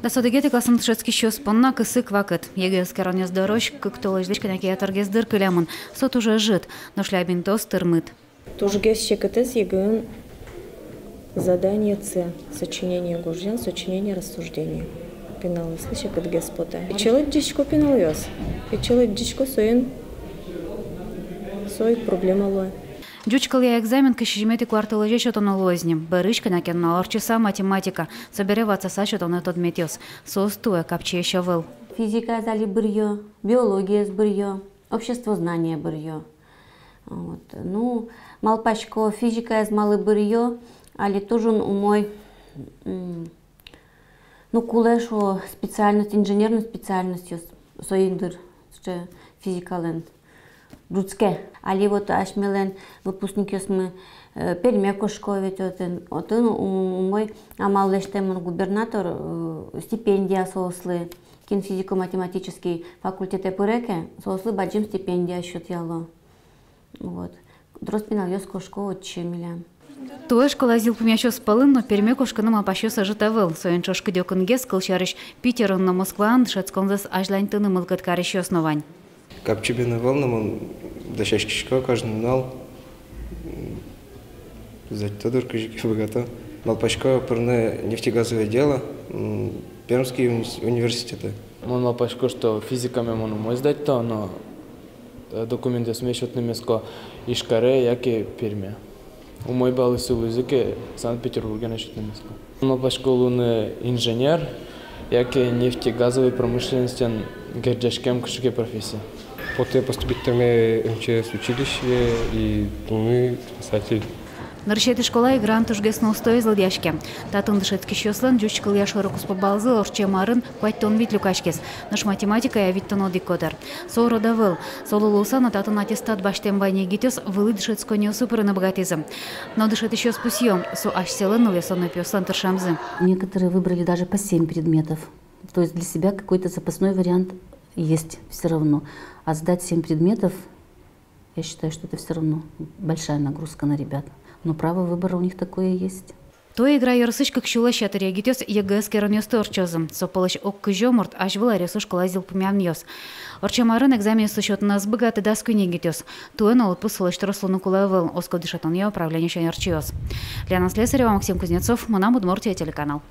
Да содегети классын тшецки щос понна кысык вакыт. Егес керонес дорож, как то леждечка на кеяторгез дыр кылямын. Сот уже жит, но шлябин тос тырмыт. Тоже гес щекотес егын задание С. Сочинение гужден, сочинение рассуждений. Пеналы слышит от господа. И человек дичко пенал ёс. И человек дичко соин сой проблема лой. Дючкал экзамен кышижмети кварталыже шотона лознем. Барышка на кенна орчиса математика. Собереваться са шотона тот метёс. Состуя капче шавыл. Физика зали бырьё, биология бырьё, обществознание бырьё. Вот. Ну, малпачко физика из малы бырьё, али тоже умой, ну, кулешо специальность, инженерную специальностью, соиндыр, что физикален. Руске. Али вот ашмелен выпускники мы перемекошковить отын умой амаллештемон губернатор стипендия сослы кин физико-математический факультет пыреке сослы баджим стипендия счет яло. Вот. Дроспинал ёскошко отчемиля. Туэ школа зил помячо спалын, но перемекошка нама пащо сажитавыл. Соен чошка дёкон гес кылчарыш Питерон на Москван шацконзас ажлантыны мылкат карыш основань. Капчебены волнам, дощечка каждый нал. Затем кожики богато. Малпачко пырне нефтегазовое дело, Пермский университет. Мон малпачко, что физиками мону мой сдать то, но документы смешивают на место Ишкаре, яки Перми. У мой баллы силу языке Санкт-Петербурге насчет на место. Малпачко луны инженер, яки нефтегазовой промышленности герджашкем кшике профессии. После поступить там МЧС училище и мы спасатель. Наршети школа и грант уж гесно устой злодяшки. Татын дышецки щослан дючкал я шорокус побалзы орче марын квать тон вид люкашкес. Наш математика я вид тоно дикодер. Соро давыл. Соло луса на татын аттестат баштем вайне гитес вылы дышецко не усупер на богатизм. Но дышет еще спусьем. Со аж селен лесоной пёсан тершамзы. Некоторые выбрали даже по 7 предметов. То есть для себя какой-то запасной вариант есть все равно. А сдать 7 предметов, я считаю, что это все равно большая нагрузка на ребят. Но право выбора у них такое есть. То игра ярсычка кщула щатыря гитёс ЕГС керонёс торчозым. Сополыш ок кжёморт аж выл аресу школа зил помямнёс. Орчамарын экзамен сущёт нас богаты даску не гитёс. Туэн отпусылыш трослуну кулавыл. Оско дышатон я управление щанерчиёс. Лена Слесарева, Максим Кузнецов, Монам Удмуртия, телеканал.